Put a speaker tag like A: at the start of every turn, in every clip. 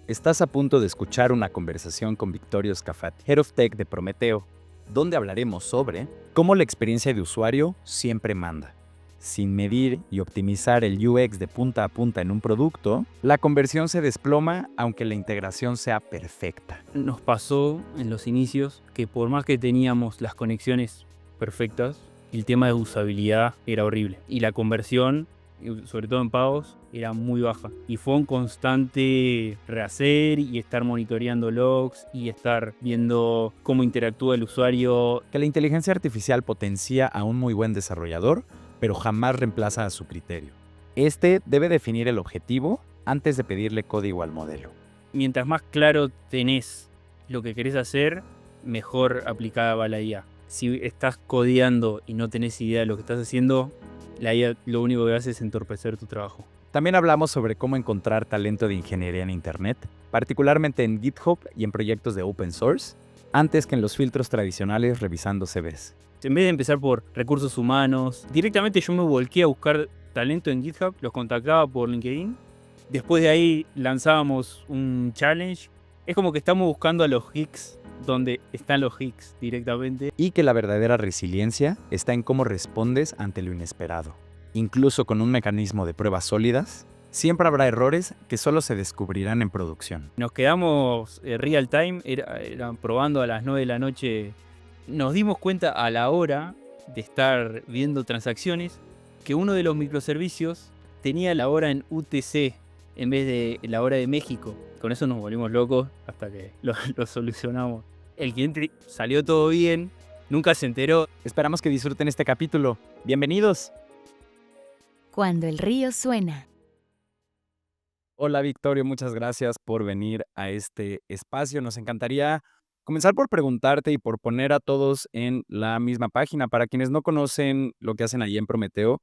A: Estás a punto de escuchar una conversación con Victorio Scafati, Head of Tech de Prometeo, donde hablaremos sobre cómo la experiencia de usuario siempre manda. Sin medir y optimizar el UX de punta a punta en un producto, la conversión se desploma aunque la integración sea perfecta.
B: Nos pasó en los inicios que por más que teníamos las conexiones perfectas, el tema de usabilidad era horrible. Y la conversión, sobre todo en pagos, era muy baja. Y fue un constante rehacer y estar monitoreando logs y estar viendo cómo interactúa el usuario.
A: Que la inteligencia artificial potencia a un muy buen desarrollador, pero jamás reemplaza a su criterio. Este debe definir el objetivo antes de pedirle código al modelo.
B: Mientras más claro tenés lo que querés hacer, mejor aplicada va la IA. Si estás codeando y no tenés idea de lo que estás haciendo, la IA lo único que hace es entorpecer tu trabajo.
A: También hablamos sobre cómo encontrar talento de ingeniería en Internet, particularmente en GitHub y en proyectos de open source, antes que en los filtros tradicionales revisando CVs.
B: En vez de empezar por recursos humanos, directamente yo me volqué a buscar talento en GitHub, los contactaba por LinkedIn. Después de ahí lanzábamos un challenge. Es como que estamos buscando a los geeks donde están los geeks directamente.
A: Y que la verdadera resiliencia está en cómo respondes ante lo inesperado. Incluso con un mecanismo de pruebas sólidas, siempre habrá errores que solo se descubrirán en producción.
B: Nos quedamos real time, era probando a las 9 de la noche. Nos dimos cuenta a la hora de estar viendo transacciones que uno de los microservicios tenía la hora en UTC en vez de la hora de México. Con eso nos volvimos locos hasta que lo solucionamos. El cliente salió todo bien, nunca se enteró.
A: Esperamos que disfruten este capítulo. ¡Bienvenidos!
C: Cuando el río suena.
A: Hola Victorio, muchas gracias por venir a este espacio. Nos encantaría comenzar por preguntarte y por poner a todos en la misma página. Para quienes no conocen lo que hacen allí en Prometeo,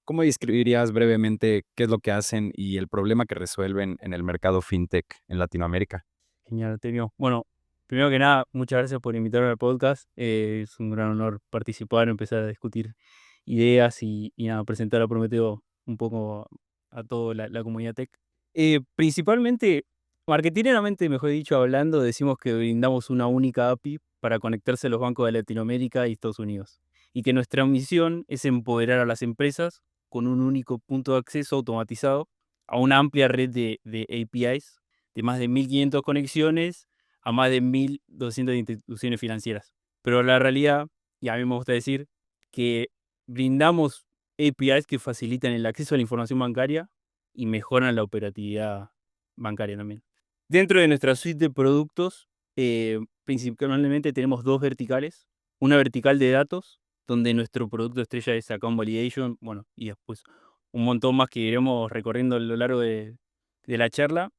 A: ¿cómo describirías brevemente qué es lo que hacen y el problema que resuelven en el mercado fintech en Latinoamérica?
B: Genial, Artemio. Bueno, primero que nada, muchas gracias por invitarme al podcast. Es un gran honor participar, empezar a discutir ideas y nada, presentar a Prometeo un poco a toda la comunidad tech. Principalmente, marketingeramente, mejor dicho, hablando, decimos que brindamos una única API para conectarse a los bancos de Latinoamérica y Estados Unidos. Y que nuestra misión es empoderar a las empresas con un único punto de acceso automatizado a una amplia red de APIs de más de 1.500 conexiones a más de 1.200 instituciones financieras. Pero la realidad, y a mí me gusta decir, que brindamos APIs que facilitan el acceso a la información bancaria y mejoran la operatividad bancaria también. Dentro de nuestra suite de productos, principalmente tenemos dos verticales. Una vertical de datos, donde nuestro producto estrella es Account Validation, bueno, y después un montón más que iremos recorriendo a lo largo de la charla.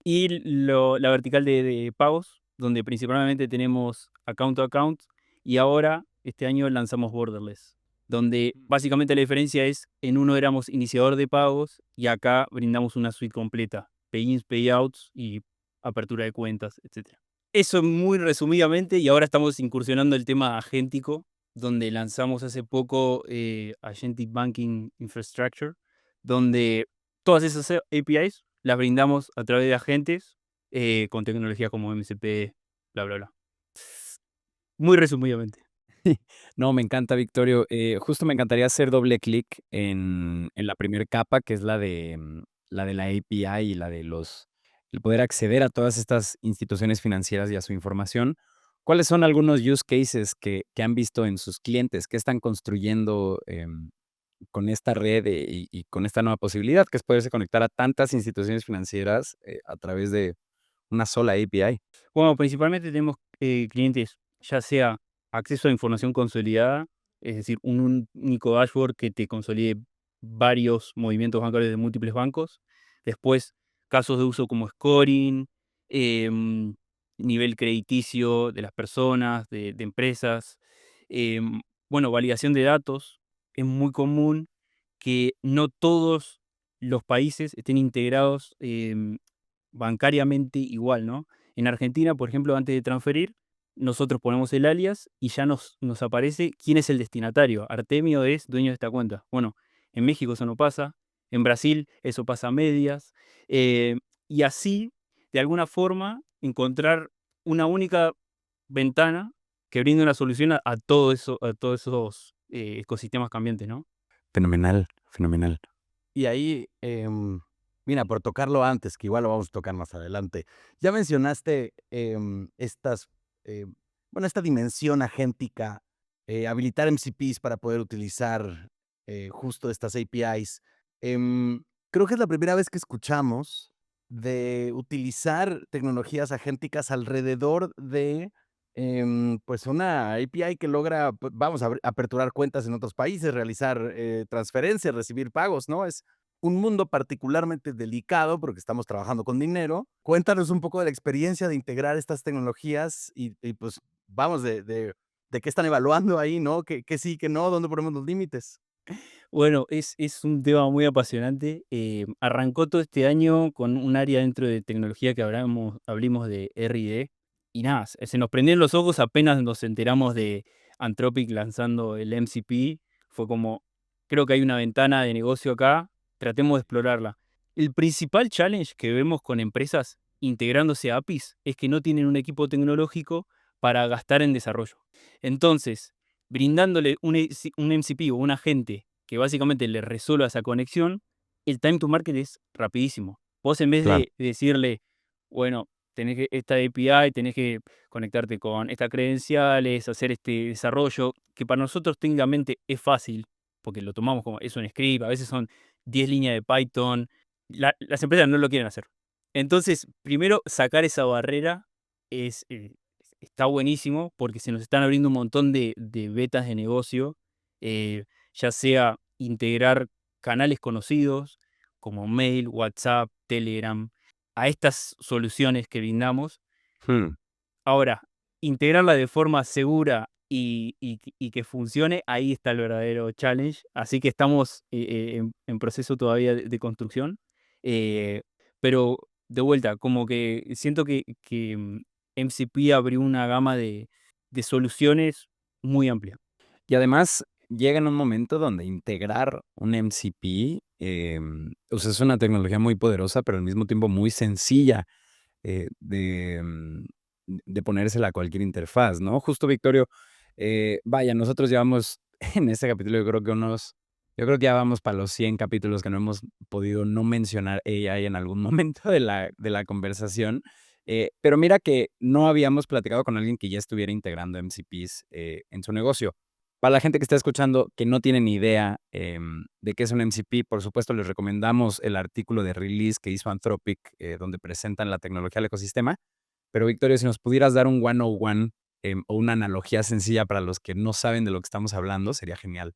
B: Y la vertical de pagos, donde principalmente tenemos Account to Account, y ahora, este año, lanzamos Borderless, donde básicamente la diferencia es, en uno éramos iniciador de pagos y acá brindamos una suite completa, pay-ins, payouts y apertura de cuentas, etc. Eso muy resumidamente, y ahora estamos incursionando el tema agéntico, donde lanzamos hace poco Agentic Banking Infrastructure, donde todas esas APIs las brindamos a través de agentes con tecnologías como MCP, bla, bla, bla. Muy resumidamente.
A: No, me encanta, Victorio. Justo me encantaría hacer doble clic en la primer capa, que es la de la API y la de el poder acceder a todas estas instituciones financieras y a su información. ¿Cuáles son algunos use cases que han visto en sus clientes? ¿Qué están construyendo con esta red y con esta nueva posibilidad, que es poderse conectar a tantas instituciones financieras a través de una sola API?
B: Bueno, principalmente tenemos clientes, ya sea acceso a información consolidada, es decir, un único dashboard que te consolide varios movimientos bancarios de múltiples bancos. Después, casos de uso como scoring, em, nivel crediticio de las personas, de empresas. em, bueno, validación de datos. Es muy común que no todos los países estén integrados bancariamente igual, ¿no? En Argentina, por ejemplo, antes de transferir, nosotros ponemos el alias y ya nos aparece quién es el destinatario. Artemio es dueño de esta cuenta. Bueno, en México eso no pasa, en Brasil eso pasa a medias, y así de alguna forma encontrar una única ventana que brinde una solución a todos esos ecosistemas cambiantes, ¿no?
A: Fenomenal, fenomenal.
D: Y ahí, mira, por tocarlo antes, que igual lo vamos a tocar más adelante. Ya mencionaste bueno, esta dimensión agéntica, habilitar MCPs para poder utilizar justo estas APIs. Creo que es la primera vez que escuchamos de utilizar tecnologías agénticas alrededor de pues una API que logra, vamos, aperturar cuentas en otros países, realizar transferencias, recibir pagos, ¿no? Es un mundo particularmente delicado porque estamos trabajando con dinero. Cuéntanos un poco de la experiencia de integrar estas tecnologías y, pues vamos, de qué están evaluando ahí, ¿no? ¿Qué sí, qué no? ¿Dónde ponemos los límites?
B: Bueno, es un tema muy apasionante. Arrancó todo este año con un área dentro de tecnología que hablamos de R&D. Y nada, se nos prendieron los ojos apenas nos enteramos de Anthropic lanzando el MCP. Fue como, creo que hay una ventana de negocio acá, tratemos de explorarla. El principal challenge que vemos con empresas integrándose a APIs es que no tienen un equipo tecnológico para gastar en desarrollo. Entonces, brindándole un MCP o un agente que básicamente le resuelva esa conexión, el time to market es rapidísimo. Vos en vez
A: Claro.
B: de decirle, bueno, tenés que esta API, tenés que conectarte con estas credenciales, hacer este desarrollo, que para nosotros técnicamente es fácil, porque lo tomamos como es un script, a veces son 10 líneas de Python. Las empresas no lo quieren hacer. Entonces, primero sacar esa barrera es, está buenísimo porque se nos están abriendo un montón de vetas de negocio, ya sea integrar canales conocidos como mail, WhatsApp, Telegram, a estas soluciones que brindamos.
A: Hmm.
B: Ahora, integrarla de forma segura y que funcione, ahí está el verdadero challenge. Así que estamos en proceso todavía de construcción. eh, pero de vuelta, como que siento que MCP abrió una gama de soluciones muy amplia.
A: Y además llega en un momento donde integrar un MCP, o sea, es una tecnología muy poderosa, pero al mismo tiempo muy sencilla de ponérsela a cualquier interfaz, ¿no? Justo, Victorio, vaya, nosotros llevamos en este capítulo, yo creo que ya vamos para los 100 capítulos que no hemos podido no mencionar AI en algún momento de la conversación. Pero mira que no habíamos platicado con alguien que ya estuviera integrando MCPs en su negocio. Para la gente que está escuchando que no tiene ni idea de qué es un MCP, por supuesto les recomendamos el artículo de release que hizo Anthropic, donde presentan la tecnología al ecosistema. Pero Victorio, si nos pudieras dar un 101 o una analogía sencilla para los que no saben de lo que estamos hablando, sería genial.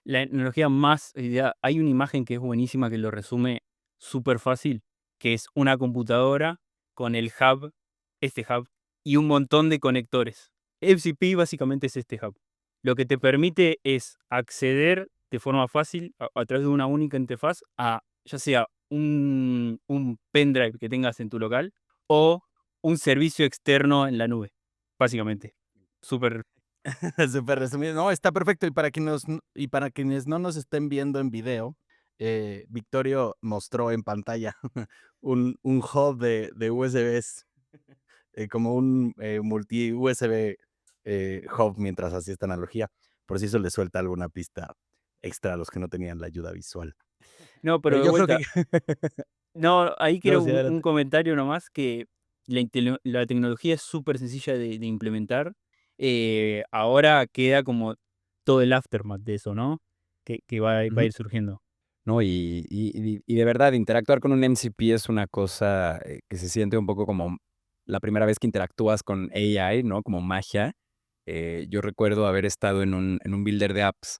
B: La tecnología más idea, hay una imagen que es buenísima que lo resume súper fácil, que es una computadora con el hub, este hub, y un montón de conectores. FCP básicamente es este hub. Lo que te permite es acceder de forma fácil a través de una única interfaz a ya sea un pendrive que tengas en tu local o un servicio externo en la nube, básicamente. Súper.
D: Súper resumido. No, está perfecto. Y para quienes no nos estén viendo en video, Victorio mostró en pantalla un hub de USBs, como un multi-USB hub mientras hacía esta analogía. Por si eso le suelta alguna pista extra a los que no tenían la ayuda visual.
B: No,
D: Pero
B: pero de
D: yo creo
B: vuelta,
D: que...
B: no, ahí
D: No,
B: quiero
D: sí,
B: un
D: adelante.
B: comentario nomás que la tecnología es súper sencilla de implementar. Ahora queda como todo el aftermath de eso, ¿no? Que va a
D: Ujú.
B: ir surgiendo.
A: No, y de verdad, interactuar con un MCP es una cosa que se siente un poco como la primera vez que interactúas con AI, ¿no? Como magia. Yo recuerdo haber estado en un builder de apps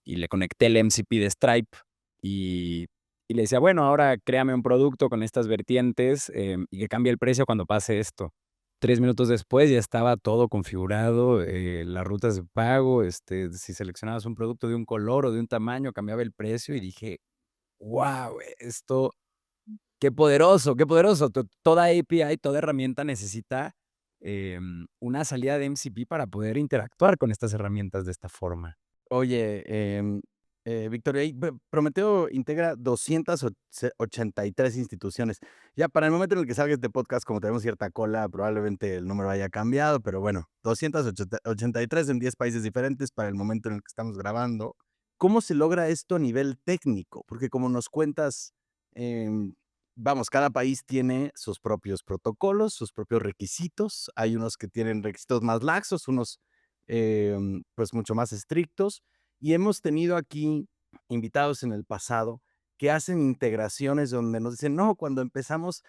A: y le conecté el MCP de Stripe y, y le decía, bueno, ahora créame un producto con estas vertientes y que cambie el precio cuando pase esto. 3 minutos después ya estaba todo configurado, las rutas de pago, si seleccionabas un producto de un color o de un tamaño, cambiaba el precio y dije, wow, esto, qué poderoso, qué poderoso. Toda API, toda herramienta necesita una salida de MCP para poder interactuar con estas herramientas de esta forma.
D: Oye, Victoria, Prometeo integra 283 instituciones. Ya para el momento en el que salga este podcast, como tenemos cierta cola, probablemente el número haya cambiado, pero bueno, 283 en 10 países diferentes para el momento en el que estamos grabando. ¿Cómo se logra esto a nivel técnico? Porque como nos cuentas, vamos, cada país tiene sus propios protocolos, sus propios requisitos. Hay unos que tienen requisitos más laxos, unos pues mucho más estrictos. Y hemos tenido aquí invitados en el pasado que hacen integraciones donde nos dicen, no, cuando empezamos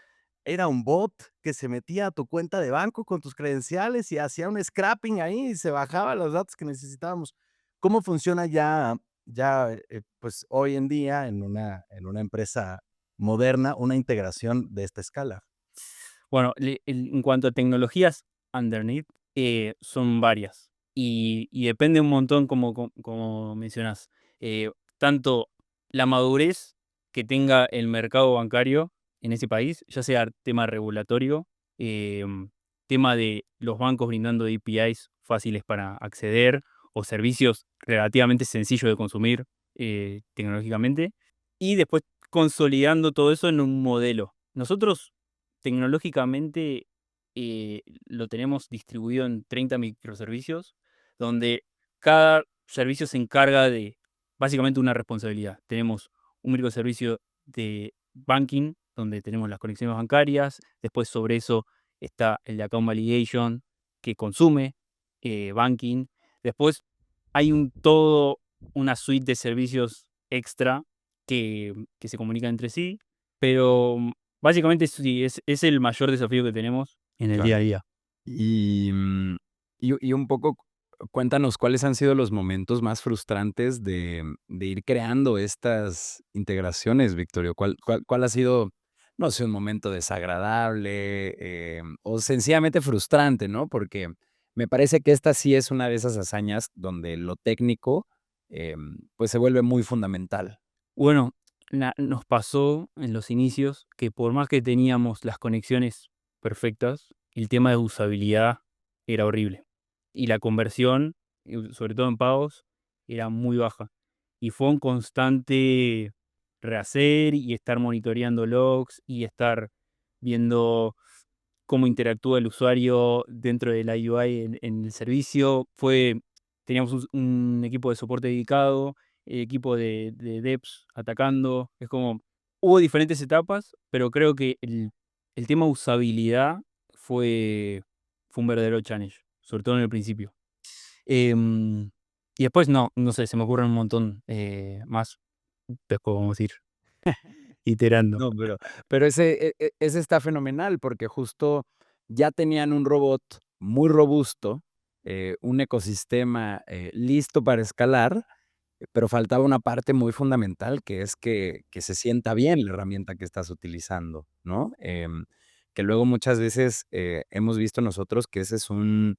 D: era un bot que se metía a tu cuenta de banco con tus credenciales y hacía un scrapping ahí y se bajaba los datos que necesitábamos. ¿Cómo funciona pues hoy en día en una empresa moderna una integración de esta escala?
B: Bueno, en cuanto a tecnologías underneath, son varias. Y depende un montón, como mencionás. Tanto la madurez que tenga el mercado bancario en ese país, ya sea tema regulatorio, tema de los bancos brindando APIs fáciles para acceder o servicios relativamente sencillos de consumir tecnológicamente. Y después consolidando todo eso en un modelo. Nosotros tecnológicamente, lo tenemos distribuido en 30 microservicios, donde cada servicio se encarga de básicamente una responsabilidad. Tenemos un microservicio de banking, donde tenemos las conexiones bancarias. Después sobre eso está el de account validation, que consume banking. Después hay todo una suite de servicios extra que se comunican entre sí, pero básicamente sí, es el mayor desafío que tenemos en el día
A: Claro.
B: a día.
A: Y, y un poco cuéntanos cuáles han sido los momentos más frustrantes de ir creando estas integraciones, Victorio. ¿Cuál ha sido, no sé, un momento desagradable o sencillamente frustrante, ¿no? Porque me parece que esta sí es una de esas hazañas donde lo técnico pues se vuelve muy fundamental.
B: Bueno, nos pasó en los inicios que por más que teníamos las conexiones perfectas, el tema de usabilidad era horrible. Y la conversión, sobre todo en pagos, era muy baja. Y fue un constante rehacer y estar monitoreando logs y estar viendo cómo interactúa el usuario dentro de la UI en el servicio. Teníamos un equipo de soporte dedicado, equipo de devs atacando. Es como, hubo diferentes etapas, pero creo que el tema usabilidad fue un verdadero challenge, sobre todo en el principio. Em, y después, no sé, se me ocurren un montón más, después vamos a ir iterando.
A: No, pero ese está fenomenal, porque justo ya tenían un robot muy robusto, un ecosistema, listo para escalar, pero faltaba una parte muy fundamental, que es que se sienta bien la herramienta que estás utilizando, ¿no? Que luego muchas veces, hemos visto nosotros que ese es un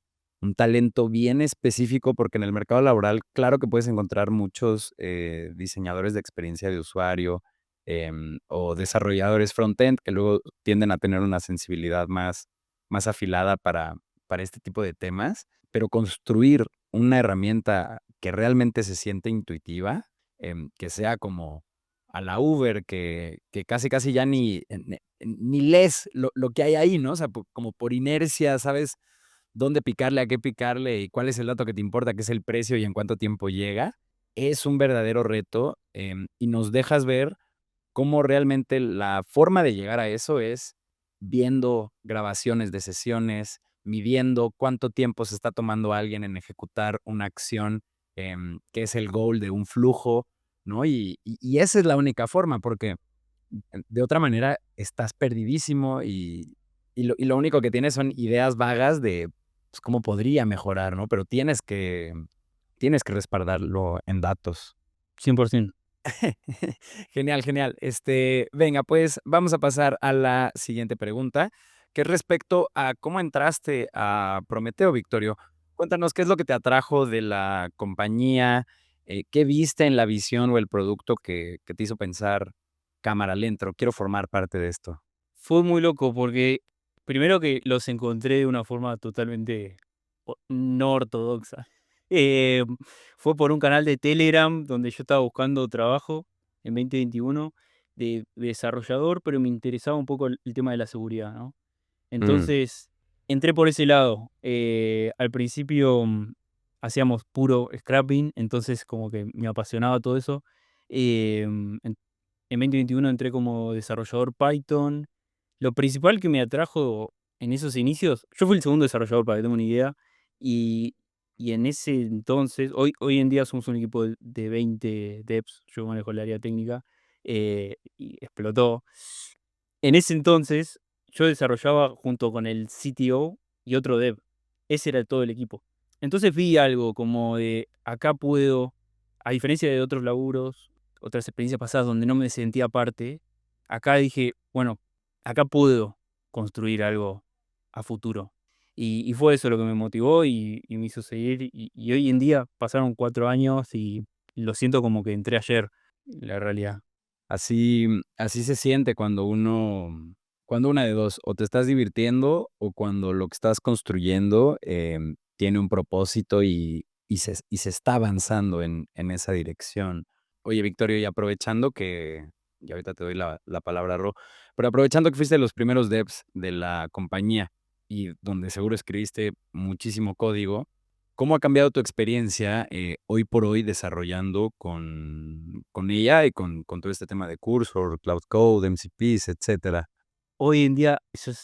A: talento bien específico, porque en el mercado laboral, claro que puedes encontrar muchos, diseñadores de experiencia de usuario, o desarrolladores frontend que luego tienden a tener una sensibilidad más afilada para este tipo de temas, pero construir una herramienta que realmente se siente intuitiva, que sea como a la Uber, que casi ya ni lees lo que hay ahí, ¿no? O sea, como por inercia, sabes dónde picarle, a qué picarle y cuál es el dato que te importa, que es el precio y en cuánto tiempo llega, es un verdadero reto, y nos dejas ver cómo realmente la forma de llegar a eso es viendo grabaciones de sesiones, midiendo cuánto tiempo se está tomando alguien en ejecutar una acción, que es el goal de un flujo, ¿no? Y esa es la única forma, porque de otra manera estás perdidísimo y lo único que tienes son ideas vagas de, pues, cómo podría mejorar, ¿no? Pero tienes que respaldarlo en datos.
B: 100%.
A: Genial, genial. Venga, pues vamos a pasar a la siguiente pregunta, que es respecto a cómo entraste a Prometeo, Victorio. Cuéntanos qué es lo que te atrajo de la compañía, qué viste en la visión o el producto que te hizo pensar, cámara, le entro, quiero formar parte de esto.
B: Fue muy loco porque primero que los encontré de una forma totalmente no ortodoxa. Eh, Fue por un canal de Telegram donde yo estaba buscando trabajo en 2021 de desarrollador, pero me interesaba un poco el tema de la seguridad, ¿no?
A: Mm,
B: Entonces, entré por ese lado. Al principio hacíamos puro scrapping, entonces como que me apasionaba todo eso. En 2021 entré como desarrollador Python. Lo principal que me atrajo en esos inicios, yo fui el segundo desarrollador para que tenga una idea, y, y en ese entonces, hoy en día somos un equipo de 20 devs, yo manejo el área técnica, y explotó. En ese entonces, yo desarrollaba junto con el CTO y otro dev. Ese era todo el equipo. Entonces vi algo como de acá puedo, a diferencia de otros laburos, otras experiencias pasadas donde no me sentía parte, acá dije, bueno, acá puedo construir algo a futuro. Y fue eso lo que me motivó y me hizo seguir. Y hoy en día pasaron 4 años y lo siento como que entré ayer, la realidad.
A: así se siente cuando una de 2, o te estás divirtiendo, o cuando lo que estás construyendo, tiene un propósito y se está avanzando en esa dirección. Oye, Victorio, y aprovechando que y ahorita te doy la palabra, Ro, pero aprovechando que fuiste de los primeros devs de la compañía y donde seguro escribiste muchísimo código, ¿cómo ha cambiado tu experiencia, hoy por hoy desarrollando con ella y con todo este tema de Cursor, Cloud Code, MCPs, etcétera?
B: Hoy en día,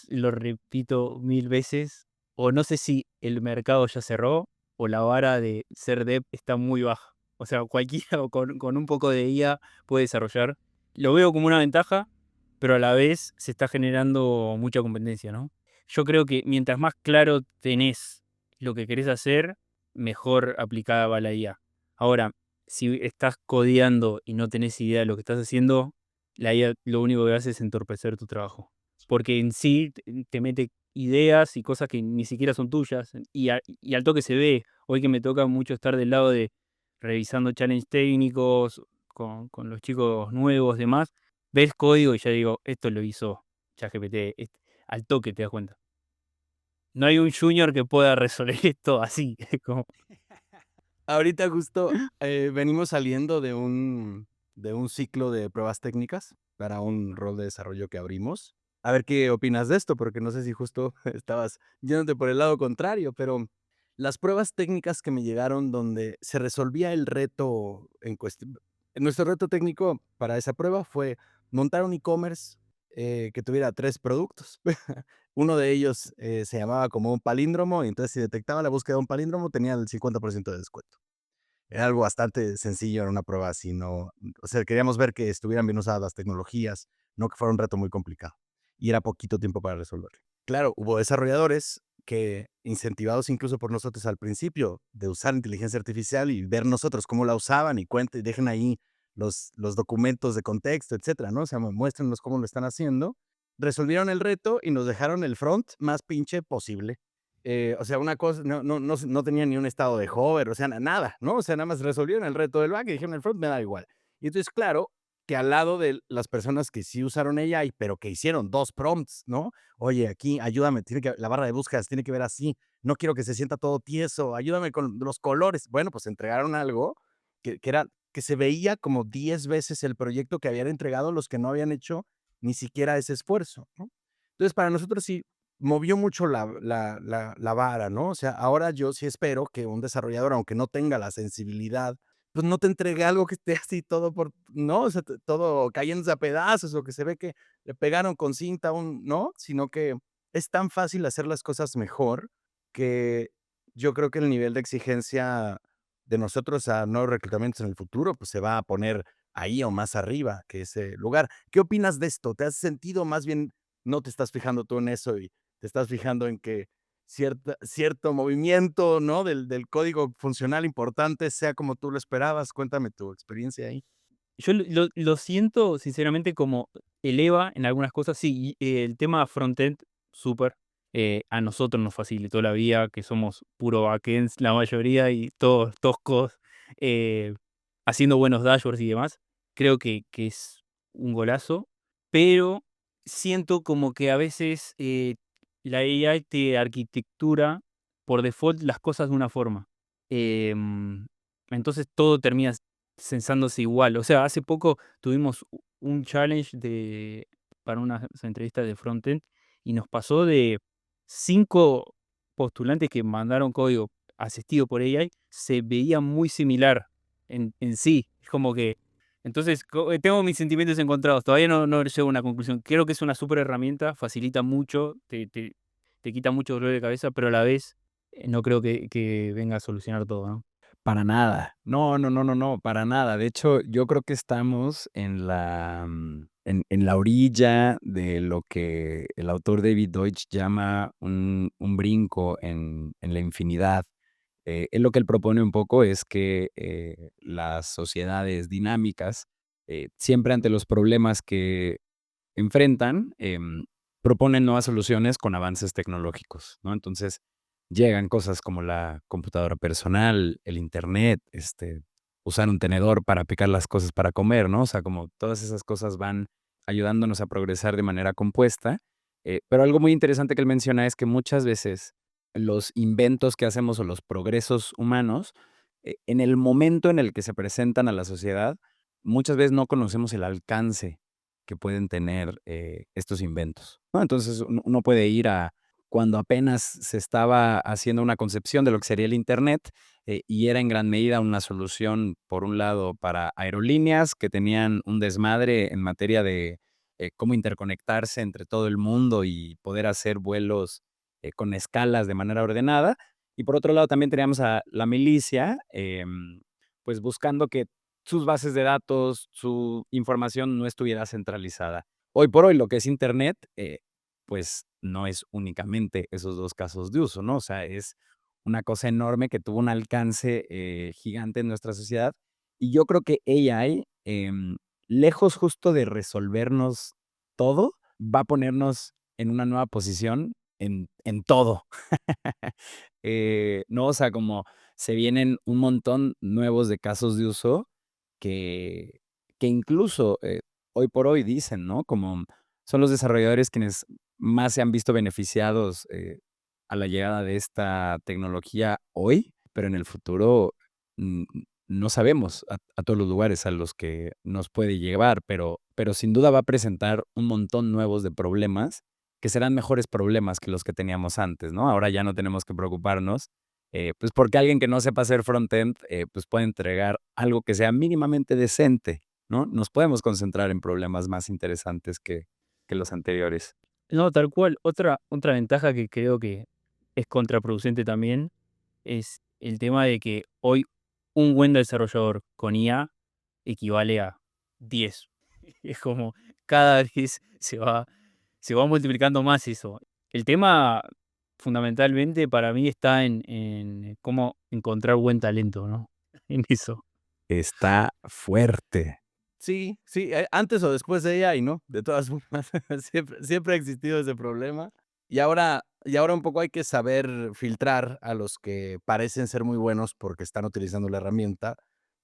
B: lo repito 1000 veces, o no sé si el mercado ya cerró o la vara de ser dev está muy baja. O sea, cualquiera o con un poco de IA puede desarrollar. Lo veo como una ventaja, pero a la vez se está generando mucha competencia, ¿no? Yo creo que mientras más claro tenés lo que querés hacer, mejor aplicada va la IA. Ahora, si estás codeando y no tenés idea de lo que estás haciendo, la IA lo único que hace es entorpecer tu trabajo porque en sí te mete ideas y cosas que ni siquiera son tuyas, y al toque se ve. Hoy que me toca mucho estar del lado de revisando challenge técnicos con los chicos nuevos, demás, ves código y ya digo, esto lo hizo ChatGPT, al toque te das cuenta. No hay un junior que pueda resolver esto así, como
D: Ahorita justo, venimos saliendo de un ciclo de pruebas técnicas para un rol de desarrollo que abrimos. A ver qué opinas de esto, porque no sé si justo estabas yéndote por el lado contrario, pero las pruebas técnicas que me llegaron donde se resolvía el reto en cuestión. Nuestro reto técnico para esa prueba fue montar un e-commerce que tuviera 3 productos. Uno de ellos se llamaba como un palíndromo, y entonces si detectaba la búsqueda de un palíndromo tenía el 50% de descuento. Era algo bastante sencillo, era una prueba así, no, o sea, queríamos ver que estuvieran bien usadas las tecnologías, no que fuera un reto muy complicado. Y era poquito tiempo para resolverlo. Claro, hubo desarrolladores que, incentivados incluso por nosotros al principio, de usar inteligencia artificial y ver nosotros cómo la usaban y cuenten, dejen ahí los documentos de contexto, etcétera, ¿no? O sea, muéstrenos cómo lo están haciendo. Resolvieron el reto y nos dejaron el front más pinche posible. O sea, una cosa, no tenía ni un estado de hover, o sea, nada, ¿no? O sea, nada más resolvieron el reto del back y dijeron el front me da igual. Y entonces, claro, que al lado de las personas que sí usaron AI, pero que hicieron 2 prompts, ¿no? Oye, aquí ayúdame, la barra de búsquedas tiene que ver así, no quiero que se sienta todo tieso, ayúdame con los colores. Bueno, pues entregaron algo que se veía como 10 veces el proyecto que habían entregado los que no habían hecho ni siquiera ese esfuerzo, ¿no? Entonces, para nosotros sí movió mucho la vara, ¿no? O sea, ahora yo sí espero que un desarrollador, aunque no tenga la sensibilidad, pues no te entregue algo que esté así todo ¿no? O sea, todo cayéndose a pedazos, o que se ve que le pegaron con cinta, ¿no? Sino que es tan fácil hacer las cosas mejor que yo creo que el nivel de exigencia de nosotros a nuevos reclutamientos en el futuro, pues se va a poner ahí o más arriba que ese lugar. ¿Qué opinas de esto? ¿Te has sentido más bien no te estás fijando tú en eso y te estás fijando en que cierto movimiento, ¿no? Del código funcional importante sea como tú lo esperabas? Cuéntame tu experiencia ahí.
B: yo lo siento sinceramente como eleva en algunas cosas. Sí, y, el tema frontend, súper. A nosotros nos facilitó la vida, que somos puro backends la mayoría y todos toscos, eh, haciendo buenos dashboards y demás. Creo que es un golazo, pero siento como que a veces la AI te arquitectura por default las cosas de una forma. entonces todo termina sensándose igual. O sea, hace poco tuvimos un challenge para una entrevista de frontend y nos pasó de 5 postulantes que mandaron código asistido por AI, se veía muy similar en sí. Es como que entonces, tengo mis sentimientos encontrados. Todavía no llego a una conclusión. Creo que es una súper herramienta, facilita mucho, te quita mucho dolor de cabeza, pero a la vez no creo que venga a solucionar todo, ¿no?
A: Para nada. No, no, no, no, no, para nada. De hecho, yo creo que estamos en la orilla de lo que el autor David Deutsch llama un brinco en la infinidad. Él lo que él propone un poco es que, las sociedades dinámicas, siempre ante los problemas que enfrentan, proponen nuevas soluciones con avances tecnológicos, ¿no? Entonces, llegan cosas como la computadora personal, el Internet, usar un tenedor para picar las cosas para comer, ¿no? O sea, como todas esas cosas van ayudándonos a progresar de manera compuesta. Pero algo muy interesante que él menciona es que muchas veces los inventos que hacemos o los progresos humanos, en el momento en el que se presentan a la sociedad, muchas veces no conocemos el alcance que pueden tener, estos inventos, ¿no? Entonces, uno puede ir a cuando apenas se estaba haciendo una concepción de lo que sería el Internet, y era en gran medida una solución, por un lado, para aerolíneas que tenían un desmadre en materia de, cómo interconectarse entre todo el mundo y poder hacer vuelos, con escalas de manera ordenada. Y por otro lado, también teníamos a la milicia, pues buscando que sus bases de datos, su información no estuviera centralizada. Hoy por hoy, lo que es Internet, pues no es únicamente esos 2 casos de uso, ¿no? O sea, es una cosa enorme que tuvo un alcance, gigante en nuestra sociedad. Y yo creo que AI, lejos justo de resolvernos todo, va a ponernos en una nueva posición en todo. ¿No? O sea, como se vienen un montón nuevos de casos de uso que que incluso, hoy por hoy dicen, ¿no? Como son los desarrolladores quienes más se han visto beneficiados, a la llegada de esta tecnología hoy, pero en el futuro, mm, no sabemos a todos los lugares a los que nos puede llevar, pero sin duda va a presentar un montón nuevos de problemas, que serán mejores problemas que los que teníamos antes, ¿no? Ahora ya no tenemos que preocuparnos, pues, porque alguien que no sepa hacer frontend, pues, puede entregar algo que sea mínimamente decente, ¿no? Nos podemos concentrar en problemas más interesantes que los anteriores.
B: No, tal cual. Otra ventaja que creo que es contraproducente también es el tema de que hoy un buen desarrollador con IA equivale a 10. Es como cada vez se va multiplicando más eso. El tema fundamentalmente para mí está en cómo encontrar buen talento, ¿no? En eso.
A: Está fuerte.
D: Sí, sí, antes o después de AI, ¿no? De todas formas, siempre ha existido ese problema. Y ahora un poco hay que saber filtrar a los que parecen ser muy buenos porque están utilizando la herramienta,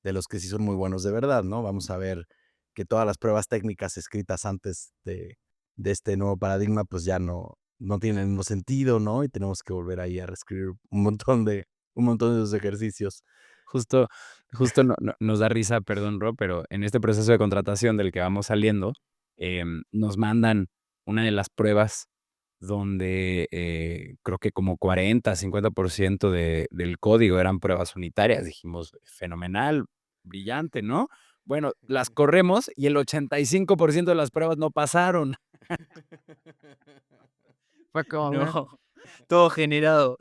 D: de los que sí son muy buenos de verdad, ¿no? Vamos a ver que todas las pruebas técnicas escritas antes de este nuevo paradigma, pues ya no tienen el mismo sentido, ¿no? Y tenemos que volver ahí a reescribir un montón de esos ejercicios.
A: Justo justo nos da risa, perdón, Rob, pero en este proceso de contratación del que vamos saliendo, nos mandan una de las pruebas donde, creo que como 40, 50% del código eran pruebas unitarias. Dijimos: "Fenomenal, brillante", ¿no? Bueno, las corremos y el 85% de las pruebas no pasaron. Fue como,
B: No, todo generado,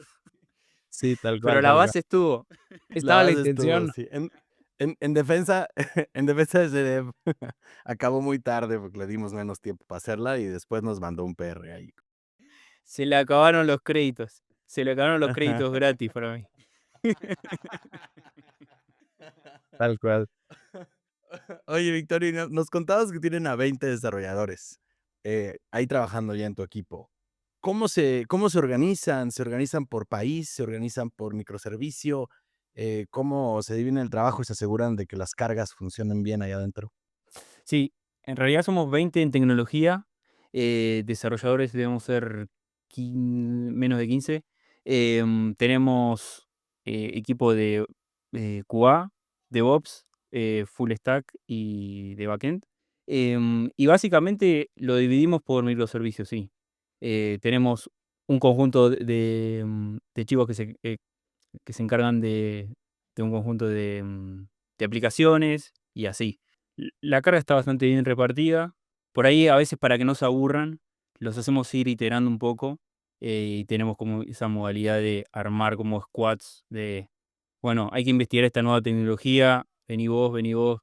A: sí, tal
B: pero
A: cual,
B: la
A: tal cual.
B: base estuvo.
A: Ahí
D: La
A: estaba la
D: base estuvo,
A: intención.
D: sí. En defensa en defensa de Cedev, acabó muy tarde porque le dimos menos tiempo para hacerla y después nos mandó un PR ahí.
B: Se le acabaron los créditos. Se le acabaron los créditos gratis para mí.
A: Tal cual.
D: Oye, Victoria, nos contabas que tienen a 20 desarrolladores, ahí trabajando ya en tu equipo. ¿Cómo se organizan? ¿Se organizan por país? ¿Se organizan por microservicio? ¿Cómo se dividen el trabajo y se aseguran de que las cargas funcionen bien allá adentro?
B: Sí, en realidad somos 20 en tecnología. Desarrolladores debemos ser menos de 15. Tenemos equipo de QA, DevOps, Full Stack y de Backend. Y básicamente lo dividimos por microservicios, sí. Tenemos un conjunto de chicos que se encargan de un conjunto de aplicaciones y así. La carga está bastante bien repartida. Por ahí, a veces, para que no se aburran, los hacemos ir iterando un poco, y tenemos como esa modalidad de armar como squads de, bueno, hay que investigar esta nueva tecnología, vení vos,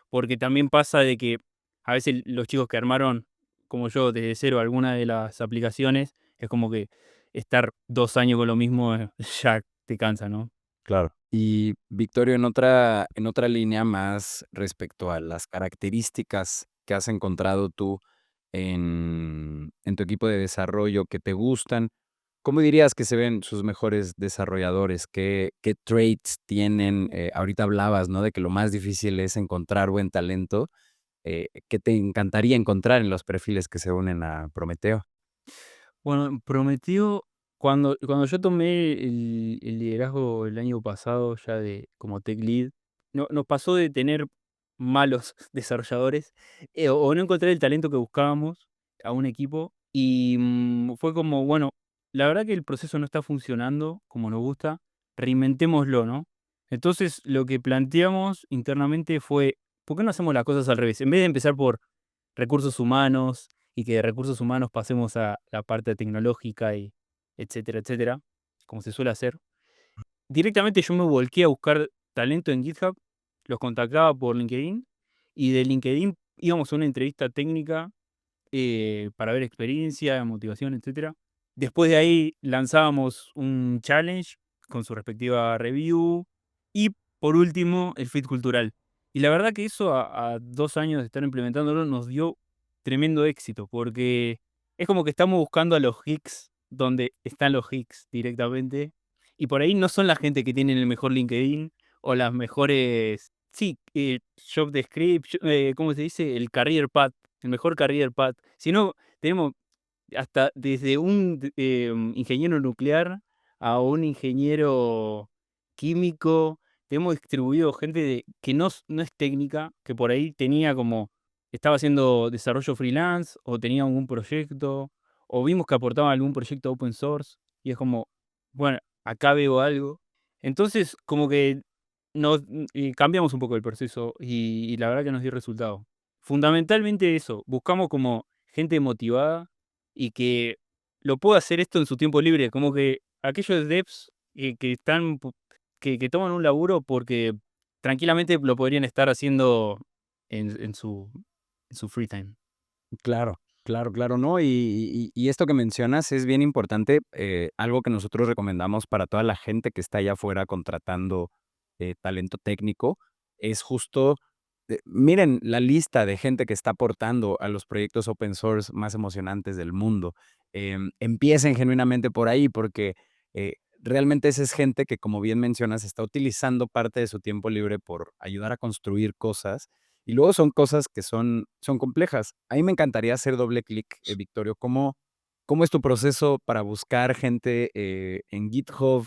B: porque también pasa de que a veces los chicos que armaron, como yo, desde cero alguna de las aplicaciones, es como que estar 2 años con lo mismo, ya te cansa, ¿no?
A: Claro. Y Victorio, en otra línea más respecto a las características que has encontrado tú en tu equipo de desarrollo que te gustan, ¿cómo dirías que se ven sus mejores desarrolladores? ¿Qué traits tienen? Ahorita hablabas, ¿no? De que lo más difícil es encontrar buen talento. ¿Qué te encantaría encontrar en los perfiles que se unen a Prometeo?
B: Bueno, prometió, cuando yo tomé el liderazgo el año pasado ya de como tech lead, no, nos pasó de tener malos desarrolladores, o no encontrar el talento que buscábamos a un equipo y fue como, bueno, la verdad que el proceso no está funcionando como nos gusta, reinventémoslo, ¿no? Entonces lo que planteamos internamente fue, ¿por qué no hacemos las cosas al revés? En vez de empezar por recursos humanos y que de recursos humanos pasemos a la parte tecnológica y etcétera, etcétera, como se suele hacer. Directamente yo me volqué a buscar talento en GitHub, los contactaba por LinkedIn y de LinkedIn íbamos a una entrevista técnica, para ver experiencia, motivación, etcétera. Después de ahí lanzábamos un challenge con su respectiva review y por último el fit cultural. Y la verdad que eso a 2 años de estar implementándolo nos dio tremendo éxito porque es como que estamos buscando a los geeks donde están los geeks directamente y por ahí no son la gente que tienen el mejor LinkedIn o las mejores, sí, job description, ¿cómo se dice? El mejor career path, sino tenemos hasta desde un ingeniero nuclear a un ingeniero químico, tenemos distribuido gente que no es técnica, que por ahí tenía como, estaba haciendo desarrollo freelance o tenía algún proyecto, o vimos que aportaba algún proyecto open source, y es como, bueno, acá veo algo. Entonces, como que cambiamos un poco el proceso y la verdad que nos dio resultado. Fundamentalmente eso, buscamos como gente motivada y que lo pueda hacer esto en su tiempo libre, como que aquellos devs que están que toman un laburo porque tranquilamente lo podrían estar haciendo en su free time.
A: Claro, claro, claro, ¿no? Y esto que mencionas es bien importante, algo que nosotros recomendamos para toda la gente que está allá afuera contratando talento técnico, es justo, miren la lista de gente que está aportando a los proyectos open source más emocionantes del mundo. Empiecen genuinamente por ahí, porque realmente esa es gente que, como bien mencionas, está utilizando parte de su tiempo libre por ayudar a construir cosas y luego son cosas que son complejas. A mí me encantaría hacer doble clic, Victorio, ¿cómo es tu proceso para buscar gente, en GitHub?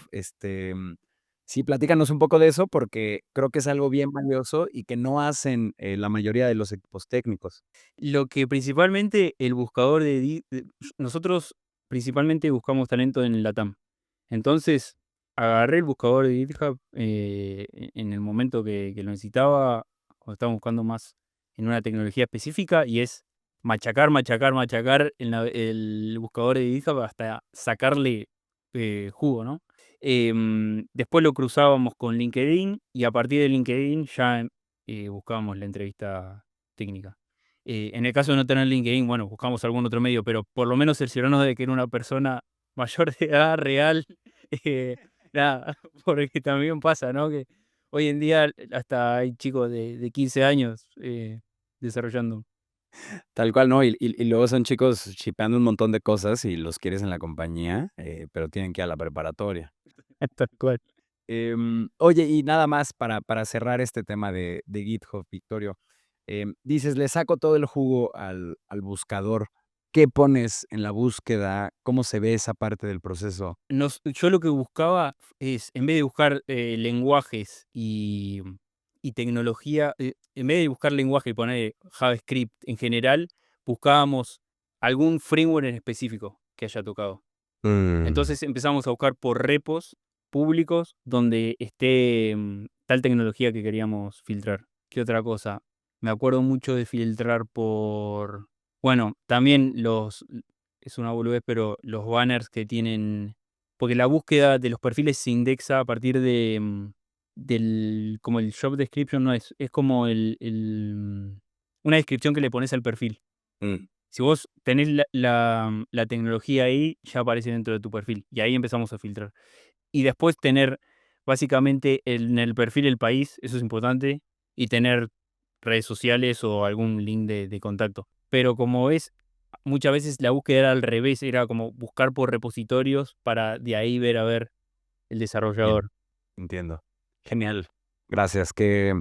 A: Sí, platícanos un poco de eso, porque creo que es algo bien valioso y que no hacen, la mayoría de los equipos técnicos.
B: Lo que principalmente el buscador nosotros principalmente buscamos talento en LATAM. Entonces, agarré el buscador de GitHub, en el momento que lo necesitaba, cuando estaba buscando más en una tecnología específica, y es machacar, machacar, machacar el buscador de GitHub hasta sacarle jugo, ¿no? Después lo cruzábamos con LinkedIn y a partir de LinkedIn ya buscábamos la entrevista técnica. En el caso de no tener LinkedIn, bueno, buscamos algún otro medio, pero por lo menos cerciorarnos de que era una persona mayor de edad, real, eh, nada, porque también pasa, ¿no? Que hoy en día hasta hay chicos de 15 años desarrollando.
A: Tal cual, ¿no? Y luego son chicos shipeando un montón de cosas y los quieres en la compañía, pero tienen que ir a la preparatoria.
B: Tal cual.
A: Oye, y nada más para cerrar este tema de GitHub, Victorio. Dices, le saco todo el jugo al buscador. ¿Qué pones en la búsqueda? ¿Cómo se ve esa parte del proceso?
B: Yo lo que buscaba es, en vez de buscar lenguajes y tecnología, en vez de buscar lenguaje y poner JavaScript en general, buscábamos algún framework en específico que haya tocado. Entonces empezamos a buscar por repos públicos donde esté tal tecnología que queríamos filtrar. ¿Qué otra cosa? Me acuerdo mucho de filtrar por... Bueno, también es una boludez, pero los banners que tienen... Porque la búsqueda de los perfiles se indexa a partir como el job description, no es como una descripción que le pones al perfil.
A: Mm,
B: Si vos tenés la tecnología ahí, ya aparece dentro de tu perfil. Y ahí empezamos a filtrar. Y después tener básicamente en el perfil el país, eso es importante, y tener redes sociales o algún link de contacto. Pero como es, muchas veces la búsqueda era al revés, era como buscar por repositorios para de ahí ver a ver el
A: bien,
B: desarrollador.
A: entiendo. Genial. Gracias. Qué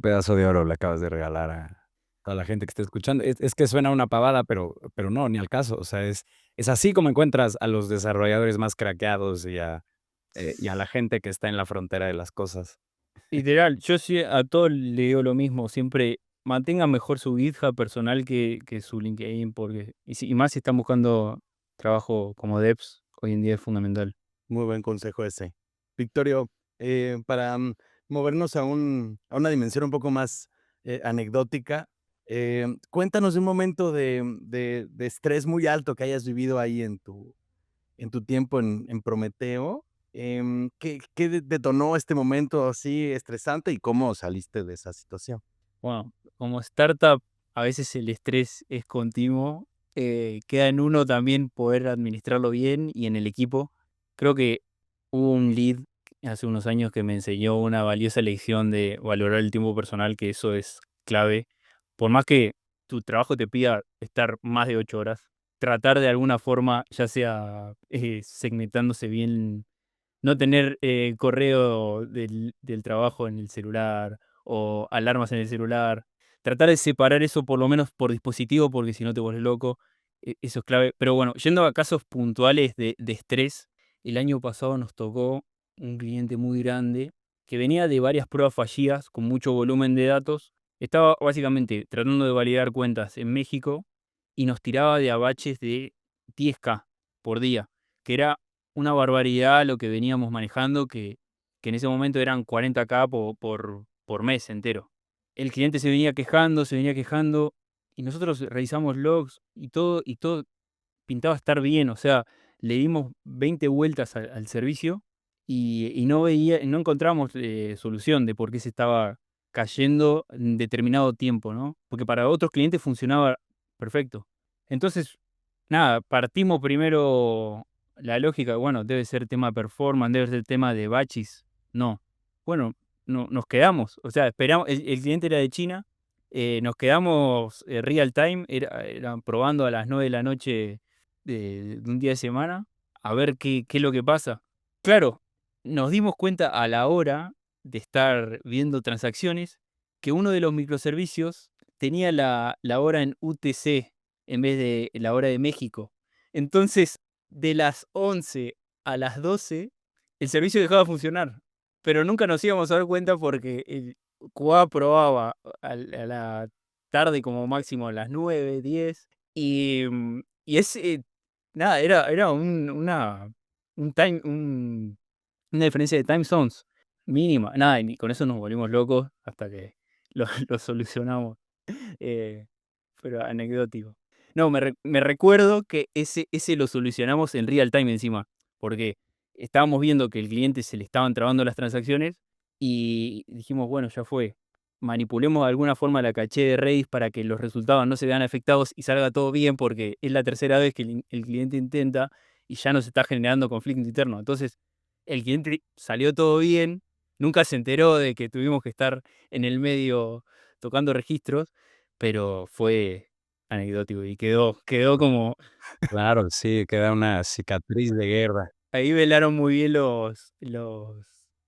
A: pedazo de oro le acabas de regalar a la gente que esté escuchando. Es que suena una pavada, pero no, ni al caso. O sea, es así como encuentras a los desarrolladores más craqueados y a la gente que está en la frontera de las cosas.
B: Literal, yo sí a todos le digo lo mismo, siempre mantengan mejor su GitHub personal que su LinkedIn, porque, y más si están buscando trabajo como devs, hoy en día es fundamental.
D: Muy buen consejo ese. Victorio, para movernos a una dimensión un poco más anecdótica, cuéntanos de un momento de estrés muy alto que hayas vivido ahí en tu tiempo en Prometeo. ¿Qué detonó este momento así estresante y cómo saliste de esa situación?
B: Bueno, como startup, a veces el estrés es continuo, queda en uno también poder administrarlo bien y en el equipo. Creo que hubo un lead hace unos años que me enseñó una valiosa lección de valorar el tiempo personal, que eso es clave. Por más que tu trabajo te pida estar más de 8 horas, tratar de alguna forma, ya sea segmentándose bien, no tener correo del trabajo en el celular o alarmas en el celular. Tratar de separar eso por lo menos por dispositivo, porque si no te vuelves loco. Eso es clave. Pero bueno, yendo a casos puntuales de estrés, el año pasado nos tocó un cliente muy grande que venía de varias pruebas fallidas con mucho volumen de datos. Estaba básicamente tratando de validar cuentas en México y nos tiraba de abaches de 10K por día, que era una barbaridad lo que veníamos manejando, que en ese momento eran 40K por mes entero. El cliente se venía quejando, y nosotros revisamos logs y todo pintaba estar bien. O sea, le dimos 20 vueltas al servicio y no encontramos solución de por qué se estaba cayendo en determinado tiempo, ¿no? Porque para otros clientes funcionaba perfecto. Entonces, nada, partimos primero la lógica, bueno, debe ser tema performance, debe ser tema de batches. No. Bueno, no, nos quedamos. O sea, esperamos, el cliente era de China, nos quedamos real time, era probando a las 9 de la noche de un día de semana, a ver qué es lo que pasa. Claro, nos dimos cuenta a la hora de estar viendo transacciones que uno de los microservicios tenía la hora en UTC en vez de la hora de México. Entonces, de las 11 a las 12, el servicio dejaba de funcionar. Pero nunca nos íbamos a dar cuenta porque el QA probaba a la tarde como máximo a las 9, 10. Y nada, era una diferencia de time zones mínima. Nada, y con eso nos volvimos locos hasta que lo solucionamos. Eh, pero anecdótico. No, me recuerdo que ese lo solucionamos en real time encima, porque estábamos viendo que el cliente se le estaban trabando las transacciones y dijimos, bueno, ya fue. Manipulemos de alguna forma la caché de Redis para que los resultados no se vean afectados y salga todo bien, porque es la tercera vez que el cliente intenta y ya nos está generando conflicto interno. Entonces, el cliente salió todo bien, nunca se enteró de que tuvimos que estar en el medio tocando registros, pero fue anecdótico y quedó como...
A: Claro, sí, queda una cicatriz de guerra.
B: Ahí velaron muy bien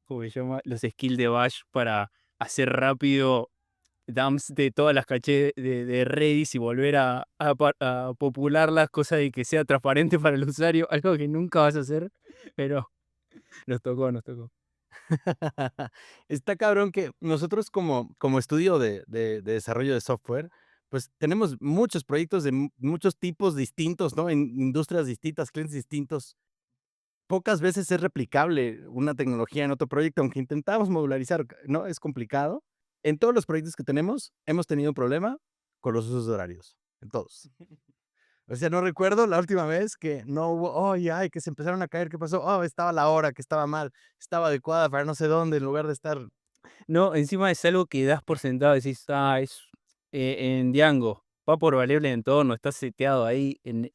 B: ¿cómo se llama? Los skills de Bash para hacer rápido dumps de todas las cachés de Redis y volver a popularlas, cosa de que sea transparente para el usuario, algo que nunca vas a hacer, pero nos tocó, nos tocó.
D: Está cabrón que nosotros como estudio de desarrollo de software, pues tenemos muchos proyectos de muchos tipos distintos, ¿no? En industrias distintas, clientes distintos. Pocas veces es replicable una tecnología en otro proyecto, aunque intentamos modularizar, ¿no? Es complicado. En todos los proyectos que tenemos, hemos tenido un problema con los usos horarios, en todos. O sea, no recuerdo la última vez que no hubo, ay, que se empezaron a caer, ¿qué pasó? Estaba la hora que estaba mal, estaba adecuada para no sé dónde, en lugar de estar.
B: No, encima es algo que das por sentado, decís, es en Django, va por variable de entorno, está seteado ahí en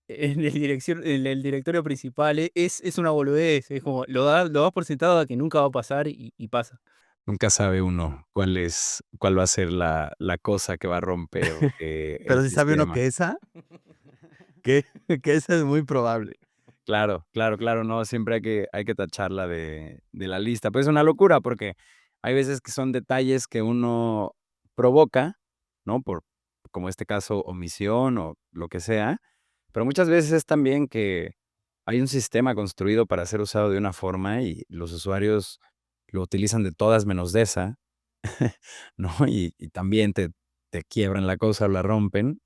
B: el directorio principal, es una boludez, es como, lo das por sentado a que nunca va a pasar y pasa.
A: Nunca sabe uno cuál va a ser la cosa que va a romper, el
D: Pero si sabe uno
A: sistema.
D: que esa, que esa es muy probable.
A: Claro, claro, claro, no, siempre hay que tacharla de la lista. Pues es una locura porque hay veces que son detalles que uno provoca, ¿no? Por, como este caso, omisión o lo que sea, pero muchas veces es también que hay un sistema construido para ser usado de una forma y los usuarios lo utilizan de todas menos de esa, ¿no? Y también te quiebran la cosa o la rompen,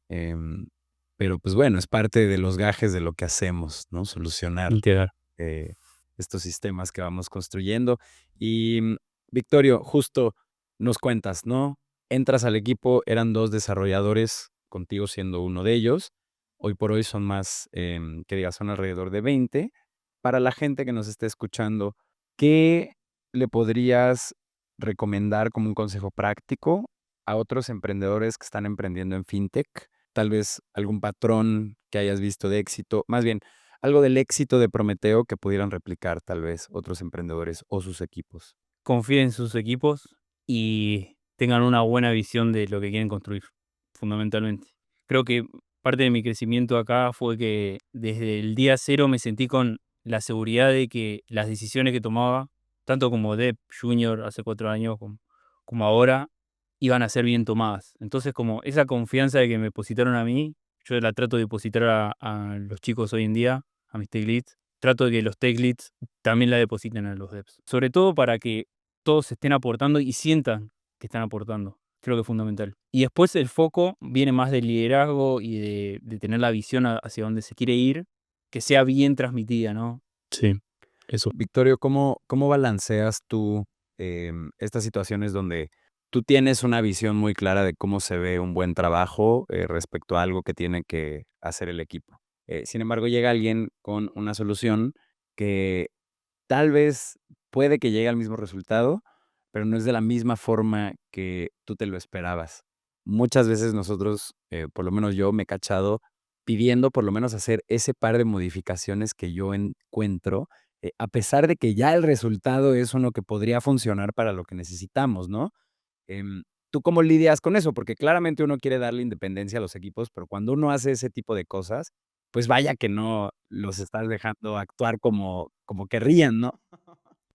A: pero pues bueno, es parte de los gajes de lo que hacemos, ¿no? Solucionar
B: Literal.
A: eh, estos sistemas que vamos construyendo. Y Victorio, justo nos cuentas, ¿no? Entras al equipo, eran 2 desarrolladores, contigo siendo uno de ellos. Hoy por hoy son más, que digas, son alrededor de 20. Para la gente que nos esté escuchando, ¿qué le podrías recomendar como un consejo práctico a otros emprendedores que están emprendiendo en fintech? Tal vez algún patrón que hayas visto de éxito, más bien, algo del éxito de Prometeo que pudieran replicar tal vez otros emprendedores o sus equipos.
B: Confíen en sus equipos y tengan una buena visión de lo que quieren construir, fundamentalmente. Creo que parte de mi crecimiento acá fue que desde el día cero me sentí con la seguridad de que las decisiones que tomaba, tanto como Dev Junior hace 4 años como ahora, iban a ser bien tomadas. Entonces, como esa confianza de que me depositaron a mí, yo la trato de depositar a los chicos hoy en día, a mis tech leads. Trato de que los tech leads también la depositen a los devs. Sobre todo para que todos estén aportando y sientan que están aportando. Creo que es fundamental. Y después el foco viene más del liderazgo y de tener la visión hacia dónde se quiere ir, que sea bien transmitida, ¿no?
A: Sí, eso. Victorio, ¿cómo balanceas tú estas situaciones donde tú tienes una visión muy clara de cómo se ve un buen trabajo respecto a algo que tiene que hacer el equipo? Sin embargo, llega alguien con una solución que tal vez puede que llegue al mismo resultado, pero no es de la misma forma que tú te lo esperabas. Muchas veces nosotros, por lo menos yo me he cachado pidiendo por lo menos hacer ese par de modificaciones que yo encuentro, a pesar de que ya el resultado es uno que podría funcionar para lo que necesitamos, ¿no? ¿Tú cómo lidias con eso? Porque claramente uno quiere darle independencia a los equipos, pero cuando uno hace ese tipo de cosas, pues vaya que no los estás dejando actuar como querrían, ¿no?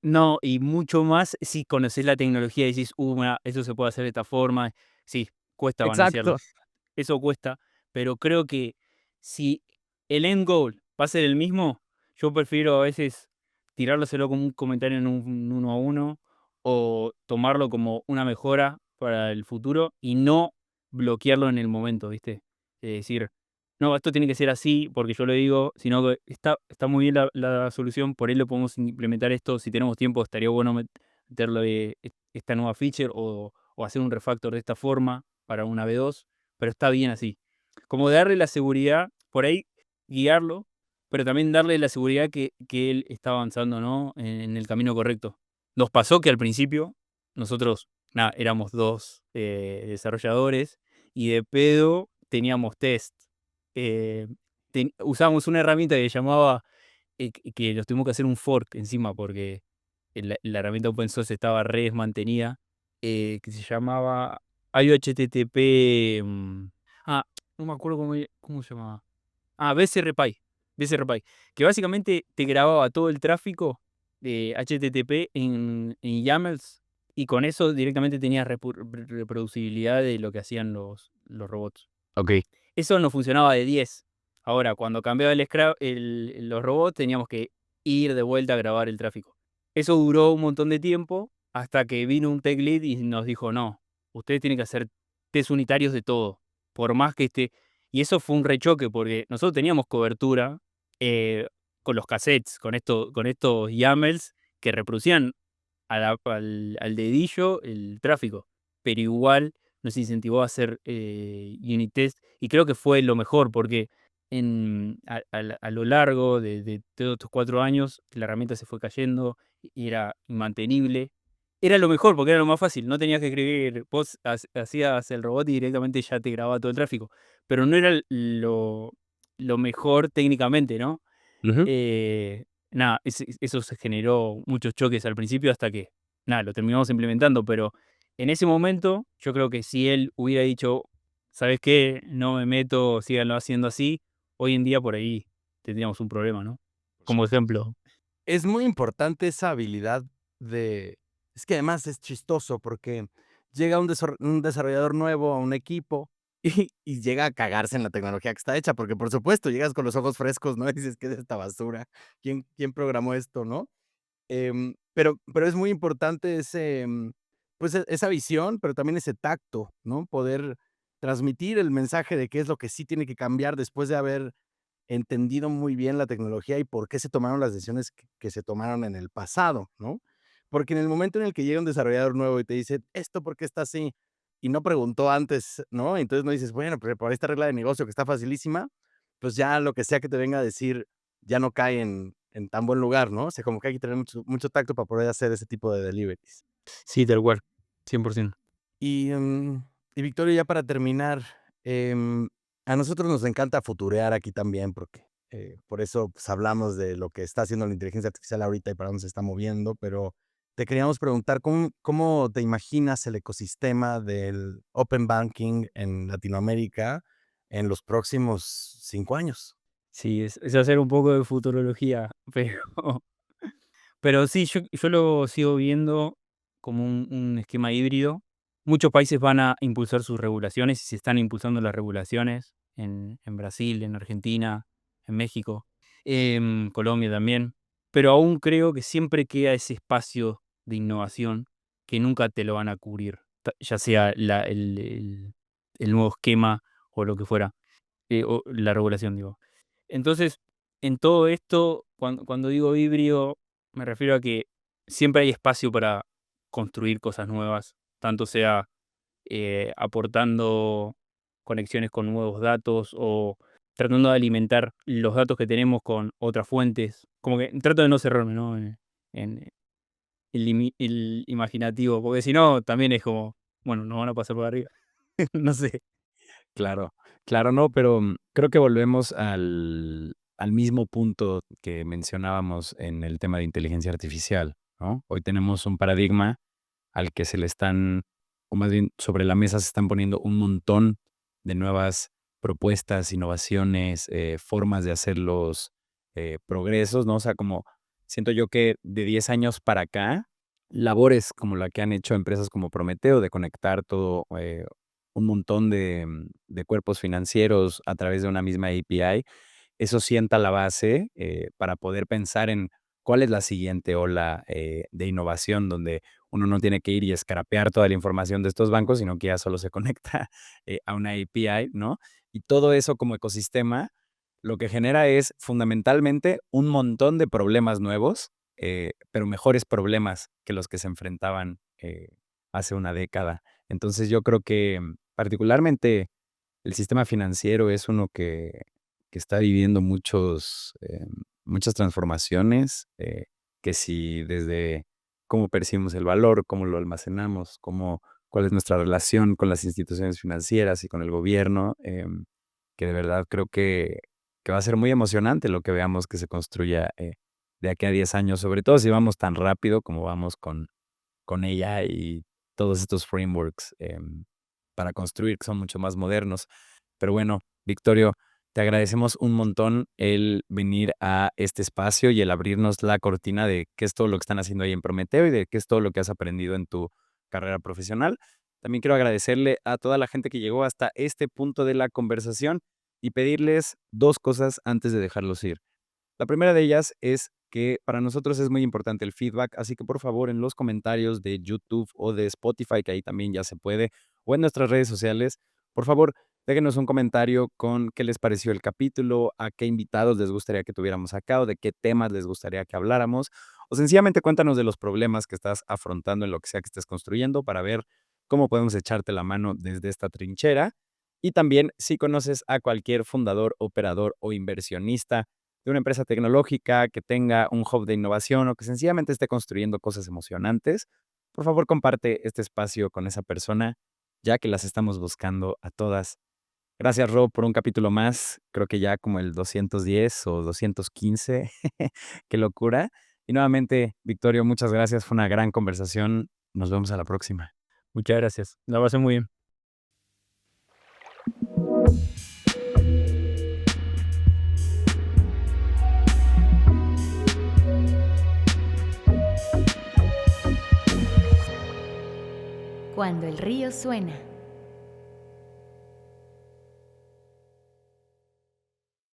B: No, y mucho más si conoces la tecnología y decís, mira, eso se puede hacer de esta forma. Sí, cuesta balancearlo.
A: Exacto.
B: Eso cuesta, pero creo que si el end goal va a ser el mismo, yo prefiero a veces tirárselo como un comentario en un 1 a 1 o tomarlo como una mejora para el futuro y no bloquearlo en el momento, ¿viste? Decir, no, esto tiene que ser así porque yo lo digo, sino que está muy bien la solución, por ahí lo podemos implementar esto, si tenemos tiempo estaría bueno meterle esta nueva feature o hacer un refactor de esta forma para una V2, pero está bien así. Como darle la seguridad, por ahí guiarlo, pero también darle la seguridad que él está avanzando, ¿no? En el camino correcto. Nos pasó que al principio nosotros, nada, éramos 2 desarrolladores y de pedo teníamos test. Usábamos una herramienta que llamaba, que nos tuvimos que hacer un fork encima porque la herramienta open source estaba re desmantenida, que se llamaba IOHTTP. No me acuerdo cómo se llamaba. BCRPy. BCRPy. Que básicamente te grababa todo el tráfico de HTTP en YAMLs y con eso directamente tenías reproducibilidad de lo que hacían los robots.
A: Ok.
B: Eso no funcionaba de 10. Ahora, cuando cambiaba los robots, teníamos que ir de vuelta a grabar el tráfico. Eso duró un montón de tiempo hasta que vino un tech lead y nos dijo, no, ustedes tienen que hacer test unitarios de todo, por más que esté... Y eso fue un rechoque porque nosotros teníamos cobertura con los cassettes, con estos YAMLs que reproducían al dedillo el tráfico, pero igual nos incentivó a hacer unit test y creo que fue lo mejor porque a lo largo de todos estos 4 años la herramienta se fue cayendo y era inmantenible. Era lo mejor porque era lo más fácil, no tenías que escribir, vos hacías el robot y directamente ya te grababa todo el tráfico, pero no era lo mejor técnicamente, ¿no?
A: Ujú.
B: Nada, eso se generó muchos choques al principio hasta que, nada, lo terminamos implementando, pero en ese momento yo creo que si él hubiera dicho, ¿sabes qué? No me meto, síganlo haciendo así, hoy en día por ahí tendríamos un problema, ¿no? Como ejemplo.
D: Es muy importante esa habilidad de es que además es chistoso porque llega un desarrollador nuevo a un equipo y llega a cagarse en la tecnología que está hecha, porque, por supuesto, llegas con los ojos frescos, ¿no? Y dices: "¿Qué es esta basura? ¿Quién programó esto?", ¿no? Pero es muy importante pues, esa visión, pero también ese tacto, ¿no? Poder transmitir el mensaje de qué es lo que sí tiene que cambiar después de haber entendido muy bien la tecnología y por qué se tomaron las decisiones que se tomaron en el pasado, ¿no? Porque en el momento en el que llega un desarrollador nuevo y te dice: "¿Esto por qué está así?", y no preguntó antes, ¿no? Entonces no dices: "Bueno, pero por esta regla de negocio que está facilísima", pues ya lo que sea que te venga a decir ya no cae en tan buen lugar, ¿no? O sea, como que hay que tener mucho tacto para poder hacer ese tipo de deliveries.
B: Sí, tal cual, 100%.
D: Y, y Victoria, ya para terminar, em, a nosotros nos encanta futurear aquí también, porque por eso pues, hablamos de lo que está haciendo la inteligencia artificial ahorita y para dónde se está moviendo, pero te queríamos preguntar, ¿cómo te imaginas el ecosistema del Open Banking en Latinoamérica en los próximos 5 años?
B: Sí, es hacer un poco de futurología, pero sí, yo lo sigo viendo como un esquema híbrido. Muchos países van a impulsar sus regulaciones y se están impulsando las regulaciones en Brasil, en Argentina, en México, Colombia también. Pero aún creo que siempre queda ese espacio de innovación que nunca te lo van a cubrir, ya sea el nuevo esquema o lo que fuera, o la regulación, digo. Entonces, en todo esto, cuando digo híbrido, me refiero a que siempre hay espacio para construir cosas nuevas, tanto sea aportando conexiones con nuevos datos o tratando de alimentar los datos que tenemos con otras fuentes. Como que trato de no cerrarme, ¿no? En el imaginativo, porque si no, también es como, bueno, nos van a pasar por arriba. No sé.
A: Claro, claro, no, pero creo que volvemos al mismo punto que mencionábamos en el tema de inteligencia artificial, ¿no? Hoy tenemos un paradigma al que se le están, o más bien sobre la mesa se están poniendo un montón de nuevas propuestas, innovaciones, formas de hacer los progresos, ¿no? O sea, como siento yo que de 10 años para acá, labores como la que han hecho empresas como Prometeo de conectar todo, un montón de cuerpos financieros a través de una misma API, eso sienta la base para poder pensar en cuál es la siguiente ola de innovación donde uno no tiene que ir y escrapear toda la información de estos bancos, sino que ya solo se conecta a una API, ¿no? Y todo eso como ecosistema lo que genera es fundamentalmente un montón de problemas nuevos, pero mejores problemas que los que se enfrentaban hace una década. Entonces yo creo que particularmente el sistema financiero es uno que está viviendo muchas transformaciones, que si desde cómo percibimos el valor, cómo lo almacenamos, cuál es nuestra relación con las instituciones financieras y con el gobierno, que de verdad creo que va a ser muy emocionante lo que veamos que se construya de aquí a 10 años, sobre todo si vamos tan rápido como vamos con ella y todos estos frameworks para construir, que son mucho más modernos. Pero bueno, Victorio, te agradecemos un montón el venir a este espacio y el abrirnos la cortina de qué es todo lo que están haciendo ahí en Prometeo y de qué es todo lo que has aprendido en tu carrera profesional. También quiero agradecerle a toda la gente que llegó hasta este punto de la conversación y pedirles 2 cosas antes de dejarlos ir. La primera de ellas es que para nosotros es muy importante el feedback, así que por favor en los comentarios de YouTube o de Spotify, que ahí también ya se puede, o en nuestras redes sociales, por favor déjenos un comentario con qué les pareció el capítulo, a qué invitados les gustaría que tuviéramos acá o de qué temas les gustaría que habláramos, o sencillamente cuéntanos de los problemas que estás afrontando en lo que sea que estés construyendo para ver cómo podemos echarte la mano desde esta trinchera. Y también si conoces a cualquier fundador, operador o inversionista de una empresa tecnológica que tenga un hub de innovación o que sencillamente esté construyendo cosas emocionantes, por favor comparte este espacio con esa persona, ya que las estamos buscando a todas. Gracias, Rob, por un capítulo más. Creo que ya como el 210 o 215. Qué locura. Y nuevamente, Victorio, muchas gracias. Fue una gran conversación. Nos vemos a la próxima.
B: Muchas gracias. La pasé muy bien.
C: Cuando el río suena.